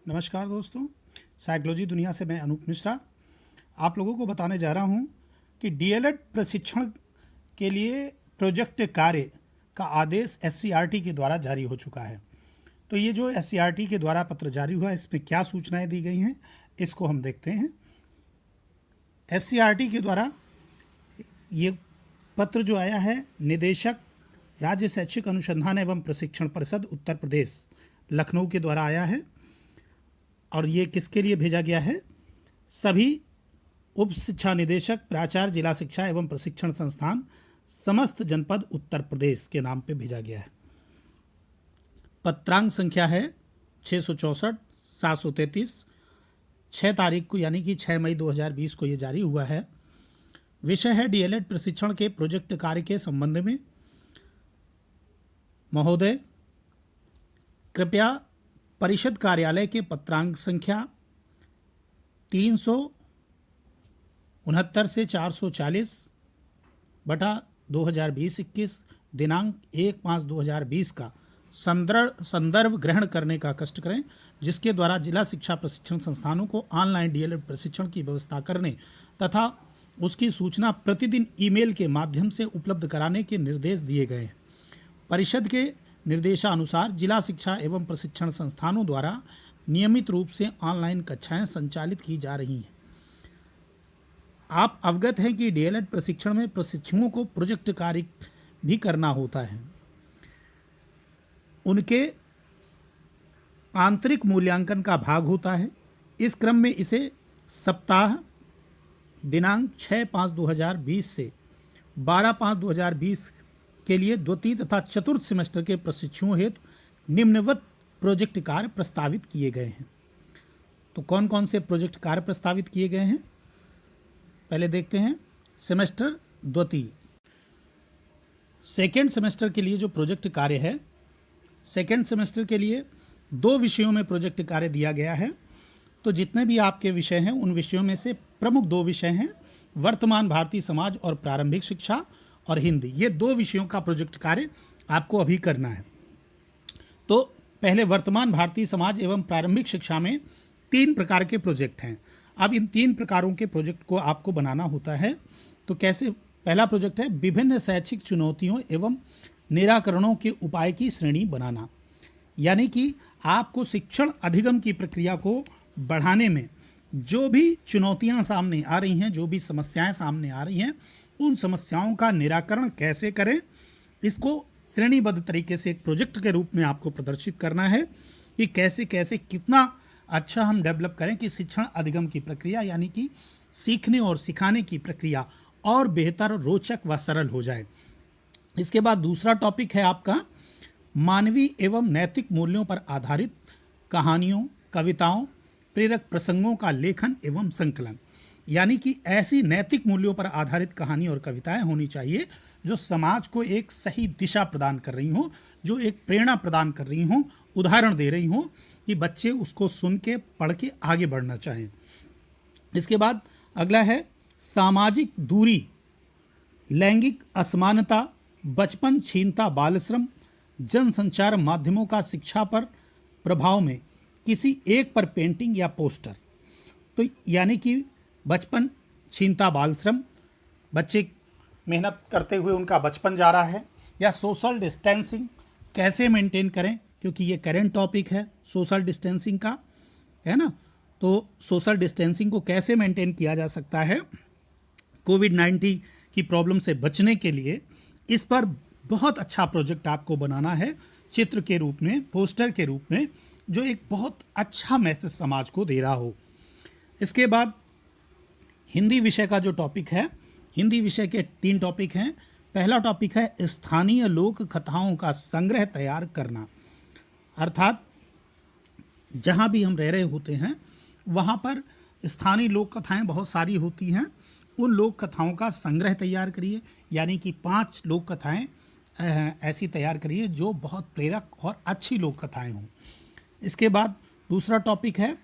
नमस्कार दोस्तों, साइकोलॉजी दुनिया से मैं अनूप मिश्रा आप लोगों को बताने जा रहा हूं कि डीएलएड प्रशिक्षण के लिए प्रोजेक्ट कार्य का आदेश एससीईआरटी के द्वारा जारी हो चुका है। तो ये जो एससीईआरटी के द्वारा पत्र जारी हुआ है, इसमें क्या सूचनाएं दी गई हैं, इसको हम देखते हैं। एससीईआरटी के द्वारा ये पत्र जो आया है, निदेशक राज्य शैक्षिक अनुसंधान एवं प्रशिक्षण परिषद उत्तर प्रदेश लखनऊ के द्वारा आया है। और ये किसके लिए भेजा गया है? सभी उप शिक्षा निदेशक, प्राचार्य, जिला शिक्षा एवं प्रशिक्षण संस्थान, समस्त जनपद उत्तर प्रदेश के नाम पे भेजा गया है। पत्रांक संख्या है 664 733, 6 तारीख को यानी कि 6 मई 2020 को ये जारी हुआ है। विषय है डीएलएड प्रशिक्षण के प्रोजेक्ट कार्य के संबंध में। महोदय, कृपया परिषद कार्यालय के पत्रांक संख्या 369 से 440 बटा 2020-21 दिनांक 1/5/2020 का संदर्भ ग्रहण करने का कष्ट करें, जिसके द्वारा जिला शिक्षा प्रशिक्षण संस्थानों को ऑनलाइन डीएलएड प्रशिक्षण की व्यवस्था करने तथा उसकी सूचना प्रतिदिन ईमेल के माध्यम से उपलब्ध कराने के निर्देश दिए गए हैं। परिषद के निर्देशानुसार जिला शिक्षा एवं प्रशिक्षण संस्थानों द्वारा नियमित रूप से ऑनलाइन कक्षाएं संचालित की जा रही हैं। आप अवगत हैं कि डीएलएड प्रशिक्षण में प्रशिक्षुओं को प्रोजेक्ट कार्य भी करना होता है। उनके आंतरिक मूल्यांकन का भाग होता है। इस क्रम में इसे सप्ताह दिनांक 6/5/2020 से 12/5/2020 के लिए द्वितीय तथा चतुर्थ सेमेस्टर के प्रशिक्षुओं हेतु निम्नवत प्रोजेक्ट कार्य प्रस्तावित किए गए हैं। तो कौन कौन से प्रोजेक्ट कार्य प्रस्तावित किए गए हैं, पहले देखते हैं। सेमेस्टर द्वितीय, सेकेंड सेमेस्टर के लिए जो प्रोजेक्ट कार्य है, सेकेंड सेमेस्टर के लिए 2 विषयों में प्रोजेक्ट कार्य दिया गया है। तो जितने भी आपके विषय हैं, उन विषयों में से प्रमुख 2 विषय हैं, वर्तमान भारतीय समाज और प्रारंभिक शिक्षा और हिंदी। ये 2 विषयों का प्रोजेक्ट कार्य आपको अभी करना है। तो पहले वर्तमान भारतीय समाज एवं प्रारंभिक शिक्षा में 3 प्रकार के प्रोजेक्ट हैं। अब इन 3 प्रकारों के प्रोजेक्ट को आपको बनाना होता है। तो कैसे? पहला प्रोजेक्ट है विभिन्न शैक्षिक चुनौतियों एवं निराकरणों के उपाय की श्रेणी बनाना, यानी कि आपको शिक्षण अधिगम की प्रक्रिया को बढ़ाने में जो भी चुनौतियां सामने आ रही हैं, जो भी समस्याएं सामने आ रही हैं, उन समस्याओं का निराकरण कैसे करें, इसको श्रेणीबद्ध तरीके से एक प्रोजेक्ट के रूप में आपको प्रदर्शित करना है कि कैसे कैसे कितना अच्छा हम डेवलप करें कि शिक्षण अधिगम की प्रक्रिया यानी कि सीखने और सिखाने की प्रक्रिया और बेहतर, रोचक व सरल हो जाए। इसके बाद दूसरा टॉपिक है आपका मानवीय एवं नैतिक मूल्यों पर आधारित कहानियों, कविताओं, प्रेरक प्रसंगों का लेखन एवं संकलन, यानी कि ऐसी नैतिक मूल्यों पर आधारित कहानी और कविताएं होनी चाहिए जो समाज को एक सही दिशा प्रदान कर रही हों, जो एक प्रेरणा प्रदान कर रही हों, उदाहरण दे रही हों कि बच्चे उसको सुन के, पढ़ के आगे बढ़ना चाहें। इसके बाद अगला है सामाजिक दूरी, लैंगिक असमानता, बचपन छीनता बालश्रम, जनसंचार माध्यमों का शिक्षा पर प्रभाव में किसी एक पर पेंटिंग या पोस्टर। तो यानी कि बचपन छीनता बालश्रम, बच्चे मेहनत करते हुए उनका बचपन जा रहा है, या सोशल डिस्टेंसिंग कैसे मेंटेन करें, क्योंकि ये करेंट टॉपिक है सोशल डिस्टेंसिंग का, है ना। तो सोशल डिस्टेंसिंग को कैसे मेंटेन किया जा सकता है कोविड-19 की प्रॉब्लम से बचने के लिए, इस पर बहुत अच्छा प्रोजेक्ट आपको बनाना है, चित्र के रूप में, पोस्टर के रूप में, जो एक बहुत अच्छा मैसेज समाज को दे रहा हो। इसके बाद हिंदी विषय का जो टॉपिक है, हिंदी विषय के 3 टॉपिक हैं। पहला टॉपिक है स्थानीय लोक कथाओं का संग्रह तैयार करना, अर्थात जहाँ भी हम रह रहे होते हैं वहाँ पर स्थानीय लोक कथाएँ बहुत सारी होती हैं। उन लोक कथाओं का संग्रह तैयार करिए, यानी कि 5 लोक कथाएँ ऐसी तैयार करिए जो बहुत प्रेरक और अच्छी लोक कथाएँ हों। इसके बाद दूसरा टॉपिक है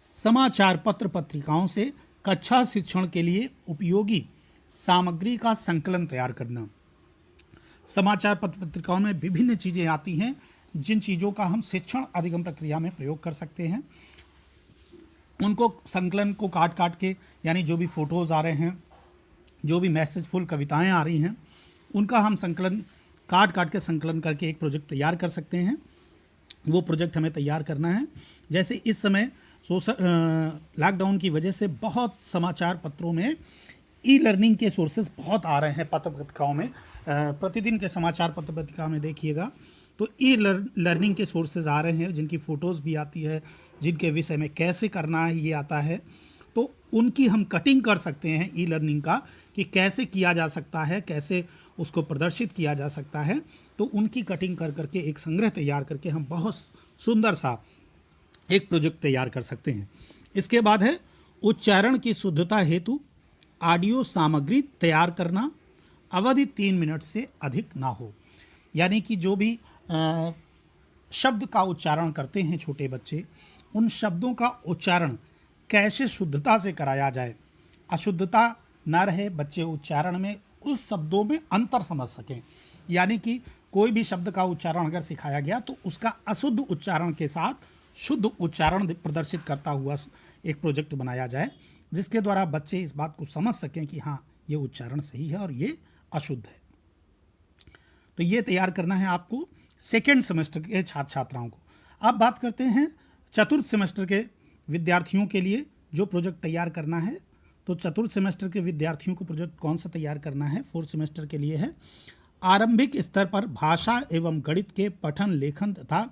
समाचार पत्र पत्रिकाओं से कक्षा शिक्षण के लिए उपयोगी सामग्री का संकलन तैयार करना। समाचार पत्र पत्रिकाओं में विभिन्न चीज़ें आती हैं, जिन चीज़ों का हम शिक्षण अधिगम प्रक्रिया में प्रयोग कर सकते हैं, उनको संकलन को काट काट के, यानी जो भी फोटोज़ आ रहे हैं, जो भी मैसेजफुल कविताएं आ रही हैं, उनका हम संकलन काट काट के संकलन करके एक प्रोजेक्ट तैयार कर सकते हैं। वो प्रोजेक्ट हमें तैयार करना है। जैसे इस समय लॉकडाउन की वजह से बहुत समाचार पत्रों में ई लर्निंग के सोर्सेज बहुत आ रहे हैं पत्र पत्रिकाओं में। प्रतिदिन के समाचार पत्र पत्रिका में देखिएगा तो ई लर्निंग के सोर्सेज आ रहे हैं, जिनकी फ़ोटोज़ भी आती है, जिनके विषय में कैसे करना है ये आता है। तो उनकी हम कटिंग कर सकते हैं ई लर्निंग का, कि कैसे किया जा सकता है, कैसे उसको प्रदर्शित किया जा सकता है। तो उनकी कटिंग कर करके एक संग्रह तैयार करके हम बहुत सुंदर सा एक प्रोजेक्ट तैयार कर सकते हैं। इसके बाद है उच्चारण की शुद्धता हेतु ऑडियो सामग्री तैयार करना, अवधि 3 मिनट से अधिक ना हो। यानी कि जो भी शब्द का उच्चारण करते हैं छोटे बच्चे, उन शब्दों का उच्चारण कैसे शुद्धता से कराया जाए, अशुद्धता ना रहे, बच्चे उच्चारण में उस शब्दों में अंतर समझ सकें। यानी कि कोई भी शब्द का उच्चारण अगर सिखाया गया तो उसका अशुद्ध उच्चारण के साथ शुद्ध उच्चारण प्रदर्शित करता हुआ एक प्रोजेक्ट बनाया जाए, जिसके द्वारा बच्चे इस बात को समझ सकें कि हाँ, ये उच्चारण सही है और ये अशुद्ध है। तो ये तैयार करना है आपको सेकेंड सेमेस्टर के छात्र छात्राओं को। अब बात करते हैं चतुर्थ सेमेस्टर के विद्यार्थियों के लिए जो प्रोजेक्ट तैयार करना है। तो चतुर्थ सेमेस्टर के विद्यार्थियों को प्रोजेक्ट कौन सा तैयार करना है? फोर्थ सेमेस्टर के लिए है आरंभिक स्तर पर भाषा एवं गणित के पठन लेखन तथा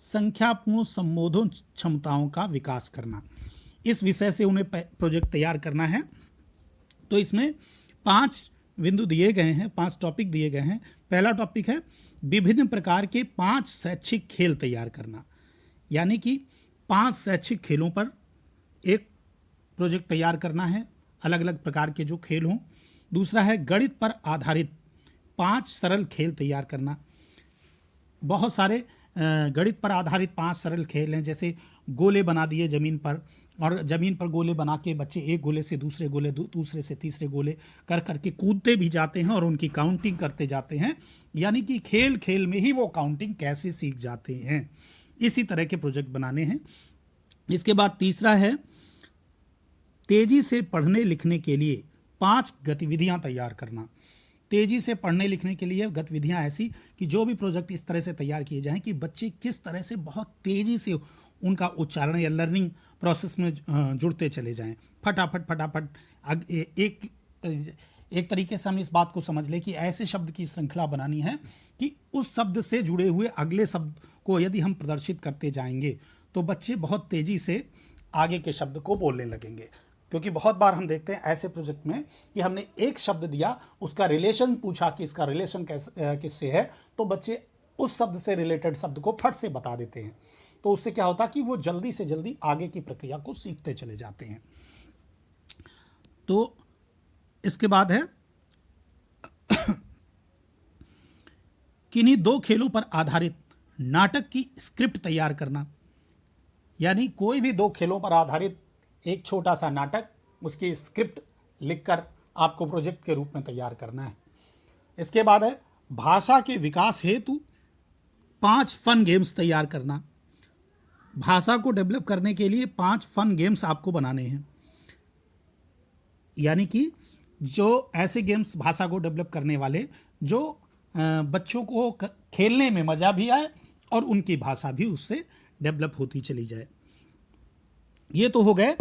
संख्यापूर्ण संबोधन क्षमताओं का विकास करना। इस विषय से उन्हें प्रोजेक्ट तैयार करना है। तो इसमें 5 बिंदु दिए गए हैं, 5 टॉपिक दिए गए हैं। पहला टॉपिक है विभिन्न प्रकार के 5 शैक्षिक खेल तैयार करना, यानी कि 5 शैक्षिक खेलों पर एक प्रोजेक्ट तैयार करना है, अलग अलग प्रकार के जो खेल हों। दूसरा है गणित पर आधारित 5 सरल खेल तैयार करना। बहुत सारे गणित पर आधारित 5 सरल खेल हैं, जैसे गोले बना दिए ज़मीन पर, और ज़मीन पर गोले बना के बच्चे एक गोले से दूसरे गोले, दूसरे से तीसरे गोले कर करके कूदते भी जाते हैं और उनकी काउंटिंग करते जाते हैं। यानी कि खेल खेल में ही वो काउंटिंग कैसे सीख जाते हैं। इसी तरह के प्रोजेक्ट बनाने हैं। इसके बाद तीसरा है तेज़ी से पढ़ने लिखने के लिए 5 गतिविधियां तैयार करना। तेज़ी से पढ़ने लिखने के लिए गतिविधियां ऐसी कि जो भी प्रोजेक्ट इस तरह से तैयार किए जाएं कि बच्चे किस तरह से बहुत तेज़ी से उनका उच्चारण या लर्निंग प्रोसेस में जुड़ते चले जाएं, फटाफट। एक तरीके से हम इस बात को समझ लें कि ऐसे शब्द की श्रृंखला बनानी है कि उस शब्द से जुड़े हुए अगले शब्द को यदि हम प्रदर्शित करते जाएंगे तो बच्चे बहुत तेज़ी से आगे के शब्द को बोलने लगेंगे। क्योंकि बहुत बार हम देखते हैं ऐसे प्रोजेक्ट में कि हमने एक शब्द दिया, उसका रिलेशन पूछा कि इसका रिलेशन किससे है, तो बच्चे उस शब्द से रिलेटेड शब्द को फट से बता देते हैं। तो उससे क्या होता है कि वो जल्दी से जल्दी आगे की प्रक्रिया को सीखते चले जाते हैं। तो इसके बाद है किन्हीं 2 खेलों पर आधारित नाटक की स्क्रिप्ट तैयार करना। यानी कोई भी 2 खेलों पर आधारित एक छोटा सा नाटक, उसकी स्क्रिप्ट लिखकर आपको प्रोजेक्ट के रूप में तैयार करना है। इसके बाद है भाषा के विकास हेतु 5 फन गेम्स तैयार करना। भाषा को डेवलप करने के लिए 5 फन गेम्स आपको बनाने हैं। यानी कि जो ऐसे गेम्स भाषा को डेवलप करने वाले जो बच्चों को खेलने में मज़ा भी आए और उनकी भाषा भी उससे डेवलप होती चली जाए। ये तो हो गए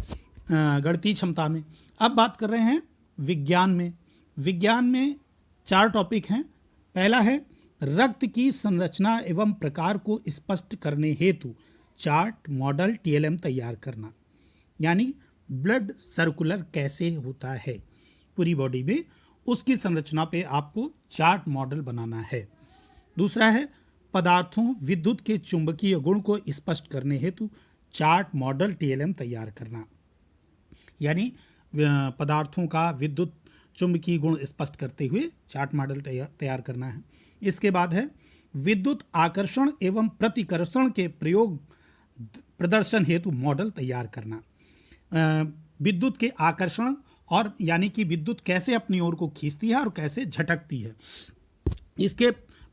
गणितीय क्षमता में। अब बात कर रहे हैं विज्ञान में। विज्ञान में 4 टॉपिक हैं। पहला है रक्त की संरचना एवं प्रकार को स्पष्ट करने हेतु चार्ट मॉडल TLM तैयार करना। यानी ब्लड सर्कुलर कैसे होता है पूरी बॉडी में, उसकी संरचना पे आपको चार्ट मॉडल बनाना है। दूसरा है पदार्थों विद्युत के चुंबकीय गुण को स्पष्ट करने हेतु चार्ट मॉडल TLM तैयार करना। यानी पदार्थों का विद्युत चुंबकीय गुण स्पष्ट करते हुए चार्ट मॉडल तैयार करना है। इसके बाद है विद्युत आकर्षण एवं प्रतिकर्षण के प्रयोग प्रदर्शन हेतु मॉडल तैयार करना। विद्युत के आकर्षण और यानी कि विद्युत कैसे अपनी ओर को खींचती है और कैसे झटकती है, इसके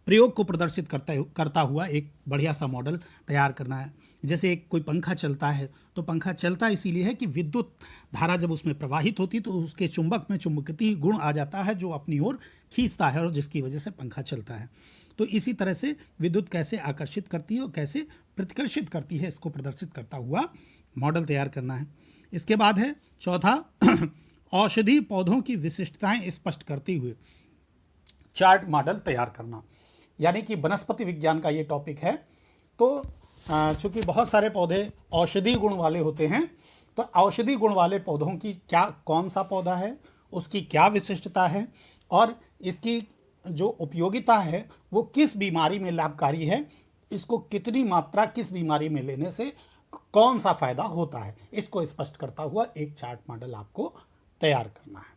प्रयोग को प्रदर्शित करता हुआ एक बढ़िया सा मॉडल तैयार करना है। जैसे एक कोई पंखा चलता है तो पंखा चलता इसीलिए है कि विद्युत धारा जब उसमें प्रवाहित होती तो उसके चुंबक में चुंबकीय गुण आ जाता है जो अपनी ओर खींचता है और जिसकी वजह से पंखा चलता है। तो इसी तरह से विद्युत कैसे आकर्षित करती है और कैसे प्रतिकर्षित करती है इसको प्रदर्शित करता हुआ मॉडल तैयार करना है। इसके बाद है चौथा औषधि पौधों की विशिष्टताएं स्पष्ट करते हुए चार्ट मॉडल तैयार करना, यानी कि वनस्पति विज्ञान का ये टॉपिक है। तो चूंकि बहुत सारे पौधे औषधि गुण वाले होते हैं तो औषधि गुण वाले पौधों की कौन सा पौधा है, उसकी क्या विशिष्टता है और इसकी जो उपयोगिता है वो किस बीमारी में लाभकारी है, इसको कितनी मात्रा किस बीमारी में लेने से कौन सा फायदा होता है, इसको स्पष्ट करता हुआ एक चार्ट मॉडल आपको तैयार करना है।